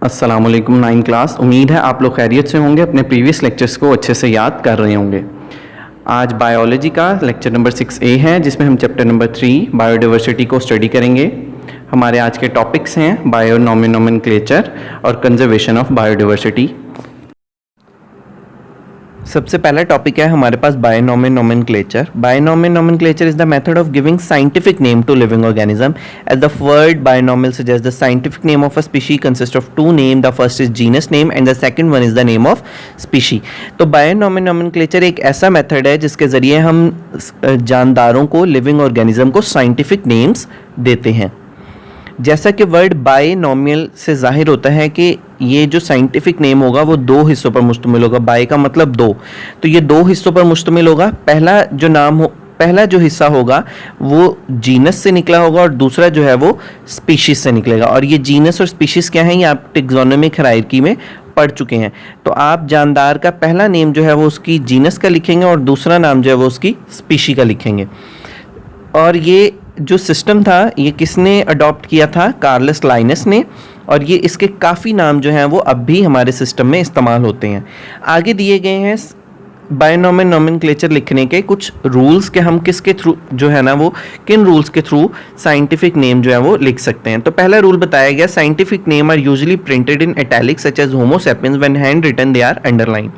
अस्सलामुअलैकुम 9 क्लास। उम्मीद है आप लोग खैरियत से होंगे, अपने प्रीवियस लेक्चर्स को अच्छे से याद कर रहे होंगे। आज बायोलॉजी का लेक्चर नंबर 6A है, जिसमें हम चैप्टर नंबर 3 बायोडाइवर्सिटी को स्टडी करेंगे। हमारे आज के टॉपिक्स हैं बायोनोमेनोमेनक्लेचर और कंजर्वेशन ऑफ बायोडाइवर्सिटी। सबसे पहला टॉपिक है हमारे पास binomial nomenclature. Binomial nomenclature is the method of giving scientific name to living organism, as the word binomial suggest the scientific name of a species consist of two name, the first is genus name and the second one is the name of species. तो binomial nomenclature एक ऐसा method है जिसके जरिए हम जानदारों को, living organism को scientific names देते हैं। जैसा कि वर्ड बायनोमियल से जाहिर होता है कि ये जो साइंटिफिक नेम होगा वो दो हिस्सों पर मुश्तमिल होगा। बाय का मतलब दो, तो ये दो हिस्सों पर मुश्तमिल होगा। पहला जो हिस्सा होगा वो जीनस से निकला होगा और दूसरा जो है वो स्पीशीज से निकलेगा। और ये जीनस और स्पीशीज क्या है, ये आप टेक्सोनोमिक हायरार्की में पढ़ चुके हैं। तो आप जानदार का पहला नेम जो है वो उसकी जीनस का लिखेंगे और दूसरा नाम जो है वो उसकी स्पीशी का लिखेंगे। और ये जो सिस्टम था ये किसने अडॉप्ट किया था? कार्लस लाइनस ने। और ये इसके काफ़ी नाम जो हैं वो अब भी हमारे सिस्टम में इस्तेमाल होते हैं। आगे दिए गए हैं बायोनोमेनोमेनक्लेचर लिखने के कुछ रूल्स के हम किसके थ्रू जो है ना वो किन रूल्स के थ्रू साइंटिफिक नेम जो है वो लिख सकते हैं। तो पहला रूल बताया गया, scientific name are usually printed in italic such as homo sapiens, when hand written they are underline.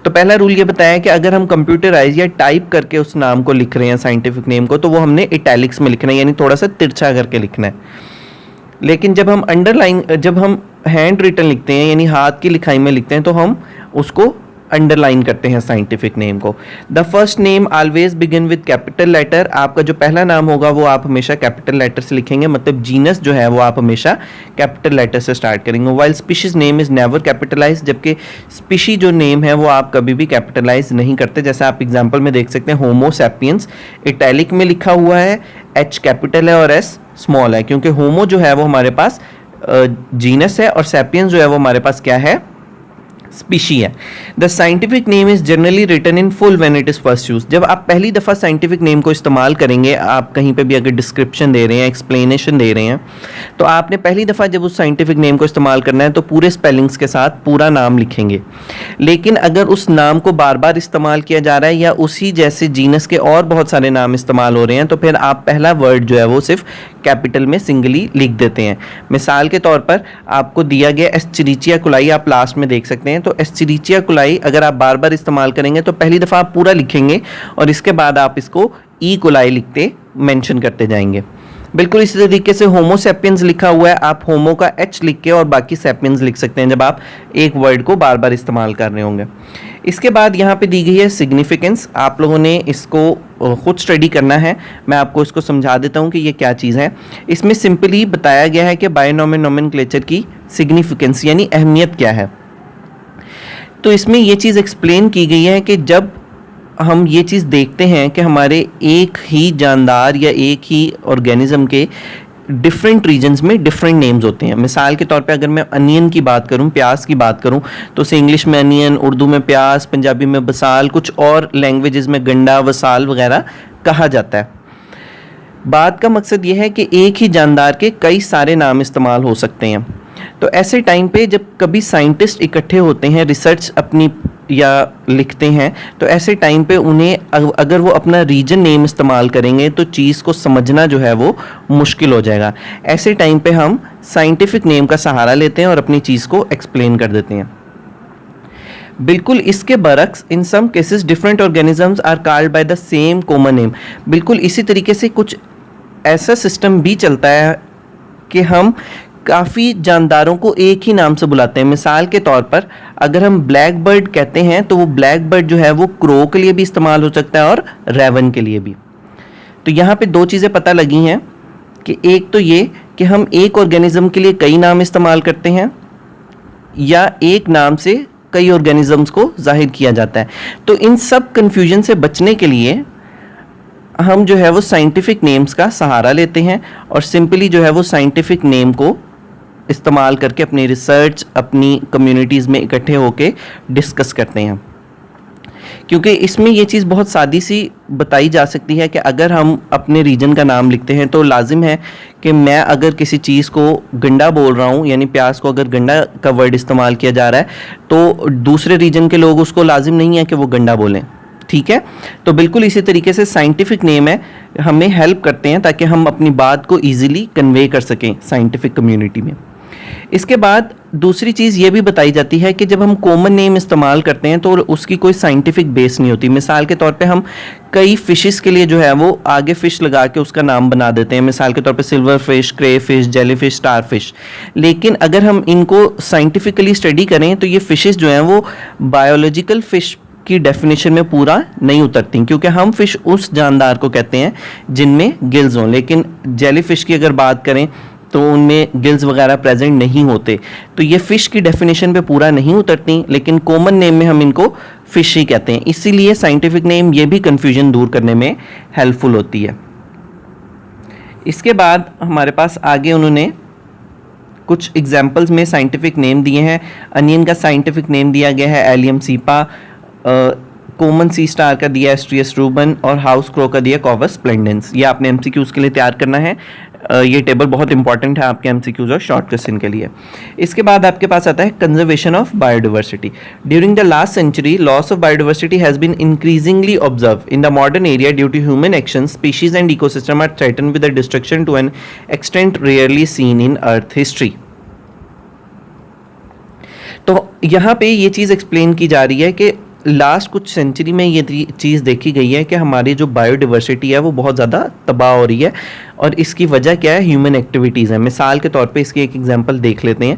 तो पहला रूल ये बताया कि अगर हम कंप्यूटराइज या टाइप करके उस नाम को लिख रहे हैं, साइंटिफिक नेम को, तो वो हमने इटैलिक्स में लिखना है, यानी थोड़ा सा तिरछा करके लिखना है। लेकिन जब हम हैंड रिटन लिखते हैं यानी हाथ की लिखाई में लिखते हैं तो हम उसको अंडरलाइन करते हैं साइंटिफिक नेम को। The first name always begin with capital letter. आपका जो पहला नाम होगा वो आप हमेशा कैपिटल लेटर से लिखेंगे, मतलब जीनस जो है वो आप हमेशा कैपिटल लेटर से स्टार्ट करेंगे। While species name is never capitalize, जबकि स्पीशी जो नेम है वो आप कभी भी कैपिटलाइज नहीं करते। जैसे आप एग्जाम्पल में देख सकते हैं, होमो सैपियंस इटैलिक में लिखा हुआ है, एच कैपिटल है और एस स्मॉल है, क्योंकि होमो जो है वो हमारे पास जीनस है और सैपियंस जो है वो हमारे पास क्या है? स्पीशी है। The scientific name is generally written in full when it is first use. जब आप पहली दफ़ा साइंटिफिक नेम को इस्तेमाल करेंगे, आप कहीं पे भी अगर डिस्क्रिप्शन दे रहे हैं, एक्सप्लेनेशन दे रहे हैं, तो आपने पहली दफ़ा जब उस साइंटिफिक नेम को इस्तेमाल करना है तो पूरे स्पेलिंग्स के साथ पूरा नाम लिखेंगे। लेकिन अगर उस नाम को बार बार इस्तेमाल किया जा रहा है या उसी जैसे जीनस के और बहुत सारे नाम इस्तेमाल हो रहे हैं, तो फिर आप पहला वर्ड जो है वो सिर्फ कैपिटल में सिंगली लिख देते हैं। मिसाल के तौर पर आपको दिया गया एस्चेरिचिया कोलाई, आप लास्ट में देख सकते हैं। तो एस्चेरिचिया कोलाई अगर आप बार बार इस्तेमाल करेंगे तो पहली दफ़ा आप पूरा लिखेंगे और इसके बाद आप इसको ई कोलाई लिखते मेंशन करते जाएंगे। बिल्कुल इसी तरीके से होमो सैपियंस लिखा हुआ है, आप होमो का एच लिख के और बाकी सैपियंस लिख सकते हैं जब आप एक वर्ड को बार बार इस्तेमाल कर रहे होंगे। इसके बाद यहाँ पे दी गई है सिग्निफिकेंस। आप लोगों ने इसको खुद स्टडी करना है, मैं आपको इसको समझा देता हूँ कि ये क्या चीज़ है। इसमें सिंपली बताया गया है कि बायोनोमेनोमेनक्लेचर की सिग्निफिकेंस यानी अहमियत क्या है। तो इसमें ये चीज़ एक्सप्लेन की गई है कि जब हम ये चीज़ देखते हैं कि हमारे एक ही जानदार या एक ही ऑर्गेनिज्म के डिफरेंट रीजन्स में डिफरेंट नेम्स होते हैं। मिसाल के तौर पे अगर मैं अनियन की बात करूं, प्याज की बात करूं, तो उसे इंग्लिश में अनियन, उर्दू में प्याज, पंजाबी में बसाल, कुछ और लैंग्वेजेस में गंडा, वसाल वगैरह कहा जाता है। बात का मकसद ये है कि एक ही जानदार के कई सारे नाम इस्तेमाल हो सकते हैं। तो ऐसे टाइम पे जब कभी साइंटिस्ट इकट्ठे होते हैं, रिसर्च अपनी या लिखते हैं, तो ऐसे टाइम पे उन्हें अगर वो अपना रीजन नेम इस्तेमाल करेंगे तो चीज़ को समझना जो है वो मुश्किल हो जाएगा। ऐसे टाइम पे हम साइंटिफिक नेम का सहारा लेते हैं और अपनी चीज़ को एक्सप्लेन कर देते हैं। बिल्कुल इसके बरक्स, in some cases different organisms are called by the same common name. बिल्कुल इसी तरीके से कुछ ऐसा सिस्टम भी चलता है कि हम काफ़ी जानदारों को एक ही नाम से बुलाते हैं। मिसाल के तौर पर अगर हम ब्लैक बर्ड कहते हैं तो वो ब्लैक बर्ड जो है वो क्रो के लिए भी इस्तेमाल हो सकता है और रेवन के लिए भी। तो यहाँ पे दो चीज़ें पता लगी हैं कि एक तो ये कि हम एक ऑर्गेनिज्म के लिए कई नाम इस्तेमाल करते हैं या एक नाम से कई ऑर्गेनिजम्स को जाहिर किया जाता है। तो इन सब कन्फ्यूजन से बचने के लिए हम जो है वो साइंटिफिक नेम्स का सहारा लेते हैं और सिंपली जो है वो साइंटिफिक नेम को इस्तेमाल करके अपनी रिसर्च, अपनी कम्युनिटीज़ में इकट्ठे होके डिस्कस करते हैं। क्योंकि इसमें ये चीज़ बहुत सादी सी बताई जा सकती है कि अगर हम अपने रीजन का नाम लिखते हैं तो लाजिम है कि मैं अगर किसी चीज़ को गंडा बोल रहा हूँ, यानी प्याज को अगर गंडा का वर्ड इस्तेमाल किया जा रहा है तो दूसरे रीजन के लोग उसको लाजिम नहीं है कि वो गंडा बोलें। ठीक है, तो बिल्कुल इसी तरीके से साइंटिफिक नेम है हमें हेल्प करते हैं ताकि हम अपनी बात को ईजिली कन्वे कर सकें साइंटिफिक कम्युनिटी में। इसके बाद दूसरी चीज़ ये भी बताई जाती है कि जब हम कॉमन नेम इस्तेमाल करते हैं तो उसकी कोई साइंटिफिक बेस नहीं होती। मिसाल के तौर पे हम कई फिशेस के लिए जो है वो आगे फिश लगा के उसका नाम बना देते हैं, मिसाल के तौर पे silverfish, crayfish, jellyfish, starfish. लेकिन अगर हम इनको साइंटिफिकली स्टडी करें तो ये फिशेस जो हैं वो बायोलॉजिकल फिश की डेफिनेशन में पूरा नहीं उतरती, क्योंकि हम फिश उस जानदार को कहते हैं जिनमें गिल्स हों। लेकिन जेली फिश की अगर बात करें तो उनमें गिल्स वगैरह प्रेजेंट नहीं होते, तो ये फ़िश की डेफिनेशन पे पूरा नहीं उतरती, लेकिन कॉमन नेम में हम इनको फ़िश ही कहते हैं। इसीलिए साइंटिफिक नेम ये भी कन्फ्यूजन दूर करने में हेल्पफुल होती है। इसके बाद हमारे पास आगे उन्होंने कुछ एग्जाम्पल्स में साइंटिफिक नेम दिए हैं। अनियन का साइंटिफिक नेम दिया गया है एलियम सीपा, कॉमन सी स्टार का दिया एस्ट्रियस रूबन और हाउस क्रो का दिया कॉवस स्प्लेंडेंस। ये आपने एमसीक्यूज़ के लिए तैयार करना है। ये टेबल बहुत इंपॉर्टेंट है आपके एमसीक्यूज़ और शॉर्ट क्वेश्चन के लिए। इसके बाद आपके पास आता है conservation of biodiversity. During the last century loss of biodiversity has been increasingly observe in the modern area due to human action. Species and ecosystem are threaten with the destruction to an extent rarely seen in earth history. तो यहाँ पे ये चीज़ explain की जा रही है कि last कुछ सेंचुरी में ये चीज़ देखी गई है कि हमारी जो बायोडाइवर्सिटी है वो बहुत ज़्यादा तबाह हो रही है, और इसकी वजह क्या है? ह्यूमन एक्टिविटीज़ है। मिसाल के तौर पे इसकी एक एग्जांपल देख लेते हैं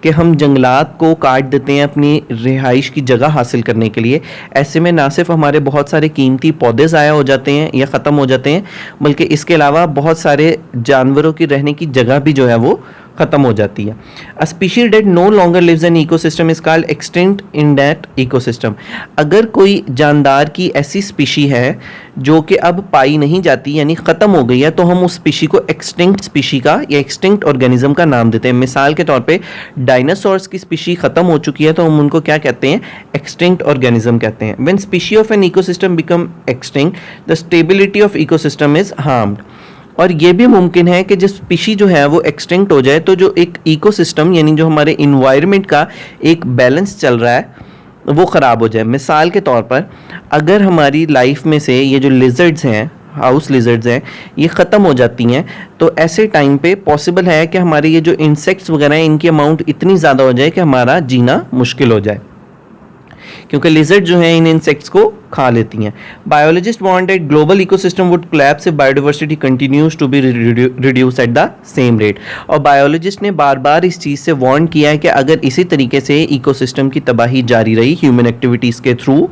कि हम जंगलात को काट देते हैं अपनी रिहाइश की जगह हासिल करने के लिए। ऐसे में ना सिर्फ हमारे बहुत सारे कीमती पौधे ज़ाया हो जाते हैं या ख़त्म हो जाते हैं, बल्कि इसके अलावा बहुत सारे जानवरों की रहने की जगह भी जो है वो ख़त्म हो जाती है। A species that no longer lives in ecosystem is called extinct in that ecosystem. अगर कोई जानदार की ऐसी स्पीशी है जो कि अब पाई नहीं जाती, यानी ख़त्म हो गई है, तो हम उस स्पीशी को एक्सटिंक्ट स्पीशी का या एक्सटिंक्ट ऑर्गेनिज्म का नाम देते हैं। मिसाल के तौर पे डायनासोर्स की स्पीशी ख़त्म हो चुकी है तो हम उनको क्या कहते हैं? एक्सटिंक्ट ऑर्गेनिज्म कहते हैं। When species of an ecosystem become extinct the stability of ecosystem is harmed. और ये भी मुमकिन है कि जिस स्पीशी जो है वो एक्सटिंक्ट हो जाए तो जो एक इकोसिस्टम यानी जो हमारे इन्वायरमेंट का एक बैलेंस चल रहा है वो ख़राब हो जाए। मिसाल के तौर पर अगर हमारी लाइफ में से ये जो लिजर्ड्स हैं, हाउस लिजर्ड्स हैं, ये ख़त्म हो जाती हैं, तो ऐसे टाइम पे पॉसिबल है कि हमारे ये जो इंसेक्ट्स वगैरह हैं इनकी अमाउंट इतनी ज़्यादा हो जाए कि हमारा जीना मुश्किल हो जाए, क्योंकि लिजर्ड जो हैं इन इंसेक्ट्स को खा लेती हैं। Biologist want that global ecosystem would collapse if biodiversity continues to be reduce at the same rate. और बायोलॉजिस्ट ने बार बार इस चीज़ से वार्न किया है कि अगर इसी तरीके से इकोसिस्टम की तबाही जारी रही ह्यूमन एक्टिविटीज़ के थ्रू,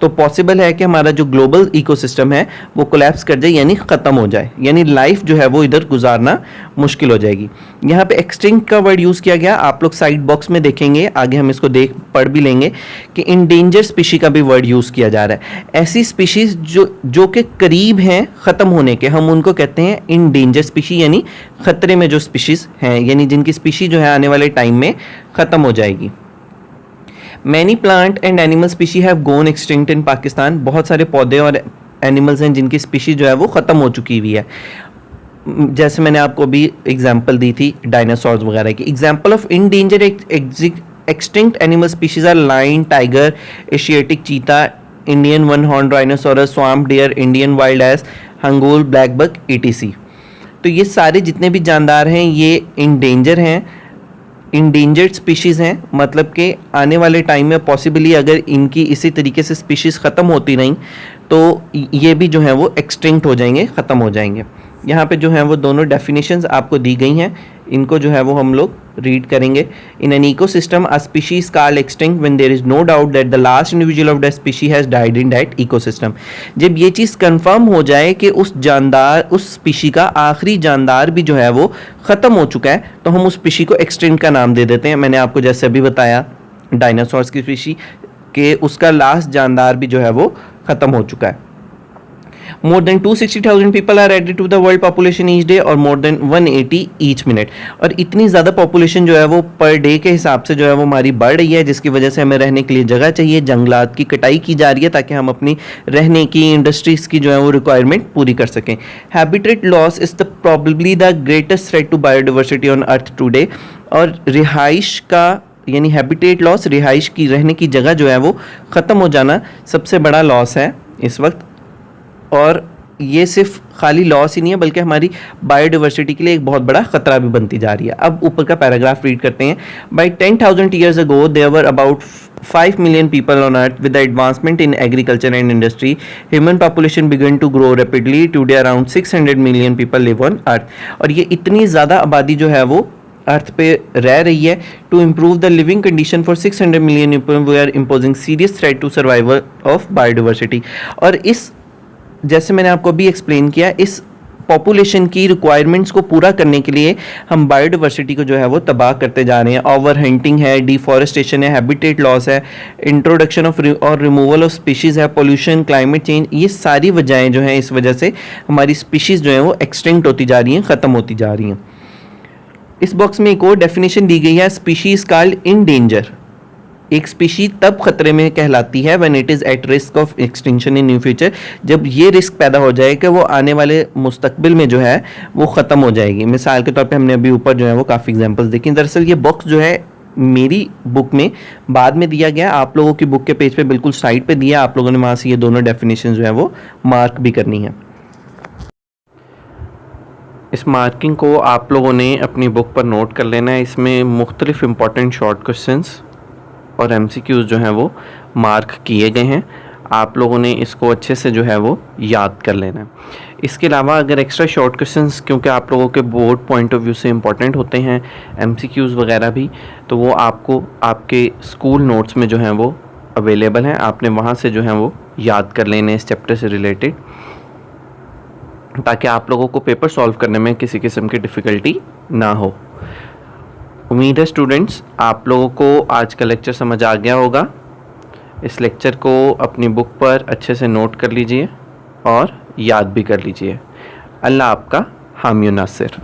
तो पॉसिबल है कि हमारा जो ग्लोबल इकोसिस्टम है वो कोलैप्स कर जाए, यानी ख़त्म हो जाए, यानी लाइफ जो है वो इधर गुजारना मुश्किल हो जाएगी। यहाँ पे एक्सटिंक्ट का वर्ड यूज़ किया गया, आप लोग साइड बॉक्स में देखेंगे, आगे हम इसको पढ़ भी लेंगे कि इंडेंजर स्पीशी का भी वर्ड यूज़ किया जा रहा है। ऐसी स्पीशीज जो कि करीब हैं ख़त्म होने के, हम उनको कहते हैं इंडेंजर स्पीशी, यानी खतरे में जो स्पीशीज हैं, यानी जिनकी स्पीशी जो है आने वाले टाइम में ख़त्म हो जाएगी। Many plant and animal species have gone extinct इन पाकिस्तान। बहुत सारे पौधे और एनिमल्स हैं जिनकी स्पीशी जो है वो ख़त्म हो चुकी हुई है। जैसे मैंने आपको भी एग्जाम्पल दी थी डायनासोर्स वगैरह की। Example of endanger extinct animal species are lion, tiger, Asiatic cheetah, Indian one horn rhinoceros, swamp deer, Indian wild ass, hangul, blackbuck, etc। तो ये सारे जितने भी जानदार हैं ये इंडेंजर हैं, इंडेंजर्ड स्पीशीज़ हैं, मतलब कि आने वाले टाइम में पॉसिबली अगर इनकी इसी तरीके से स्पीशीज़ ख़त्म होती नहीं तो ये भी जो है वो एक्सटिंक्ट हो जाएंगे, ख़त्म हो जाएंगे। यहाँ पे जो है वो दोनों डेफिनेशंस आपको दी गई हैं, इनको जो है वो हम लोग रीड करेंगे। In an ecosystem a species called extinct when there is no doubt that the last individual of that species has died in that ecosystem. जब ये चीज़ कंफर्म हो जाए कि उस स्पीशी का आखिरी जानदार भी जो है वो ख़त्म हो चुका है, तो हम उस स्पीशी को एक्सटिंक्ट का नाम दे देते हैं। मैंने आपको जैसे अभी बताया डायनासोर्स की स्पीशी के उसका लास्ट जानदार भी जो है वो ख़त्म हो चुका है। More than 260,000 people are added to the world population each day, और more than 180 each minute. और इतनी ज़्यादा पॉपुलेशन जो है वो पर डे के हिसाब से जो है वो हमारी बढ़ रही है, जिसकी वजह से हमें रहने के लिए जगह चाहिए। जंगलात की कटाई की जा रही है ताकि हम अपनी रहने की, इंडस्ट्रीज़ की जो है वो रिक्वायरमेंट पूरी कर सकें। Habitat loss is the probably the greatest threat to biodiversity on earth today. और रिहाइश का यानी हैबिटेट लॉस, रिहाइश की, रहने की जगह जो है वो ख़त्म हो जाना सबसे बड़ा लॉस है इस वक्त। और ये सिर्फ खाली लॉस ही नहीं है बल्कि हमारी बायोडाइवर्सिटी के लिए एक बहुत बड़ा खतरा भी बनती जा रही है। अब ऊपर का पैराग्राफ रीड करते हैं। By 10,000 years ago there were about 5 million people on earth. With the advancement in agriculture and industry, human population began to grow rapidly. Today around 600 million people live on earth. और ये इतनी ज़्यादा आबादी जो है वो अर्थ पे रह रही है। To improve the living condition for 600 million people, we are imposing serious threat to survival of biodiversity. और इस, जैसे मैंने आपको अभी एक्सप्लेन किया, इस पॉपुलेशन की रिक्वायरमेंट्स को पूरा करने के लिए हम बायोडाइवर्सिटी को जो है वो तबाह करते जा रहे हैं। ओवर हंटिंग है, डिफॉरेस्टेशन है, हैबिटेट लॉस है, इंट्रोडक्शन ऑफ और रिमूवल ऑफ स्पीशीज़ है, पोल्यूशन, क्लाइमेट चेंज, ये सारी वजहें जो हैं इस वजह से हमारी स्पीशीज़ जो हैं वो एक्सटिंक्ट होती जा रही हैं, ख़त्म होती जा रही हैं। इस बॉक्स में एक और डेफिनेशन दी गई है, स्पीशीज़ कॉल्ड इन डेंजर। एक स्पीशी तब खतरे में कहलाती है when it is at risk of extinction in new future, जब ये रिस्क पैदा हो जाए कि वो आने वाले मुस्तकबिल में जो है वो ख़त्म हो जाएगी। मिसाल के तौर पे हमने अभी ऊपर जो है वो काफ़ी एग्जांपल्स देखी। दरअसल ये बॉक्स जो है मेरी बुक में बाद में दिया गया, आप लोगों की बुक के पेज पे बिल्कुल साइड पे दिया, आप लोगों ने वहाँ से ये दोनों डेफिनेशन जो है वो मार्क भी करनी है। इस मार्किंग को आप लोगों ने अपनी बुक पर नोट कर लेना है। इसमें मुख्तलिफ इम्पॉर्टेंट शॉर्ट क्वेश्चंस और MCQs जो हैं वो मार्क किए गए हैं। आप लोगों ने इसको अच्छे से जो है वो याद कर लेना है। इसके अलावा अगर एक्स्ट्रा शॉर्ट क्वेश्चंस, क्योंकि आप लोगों के बोर्ड पॉइंट ऑफ व्यू से इम्पॉर्टेंट होते हैं MCQs वगैरह भी, तो वो आपको आपके स्कूल नोट्स में जो हैं वो अवेलेबल हैं। आपने वहाँ से जो है वो याद कर लेने इस चैप्टर से रिलेटेड, ताकि आप लोगों को पेपर सॉल्व करने में किसी किस्म की डिफ़िकल्टी ना हो। उम्मीद है स्टूडेंट्स आप लोगों को आज का लेक्चर समझ आ गया होगा। इस लेक्चर को अपनी बुक पर अच्छे से नोट कर लीजिए और याद भी कर लीजिए। अल्लाह आपका हामी नासिर।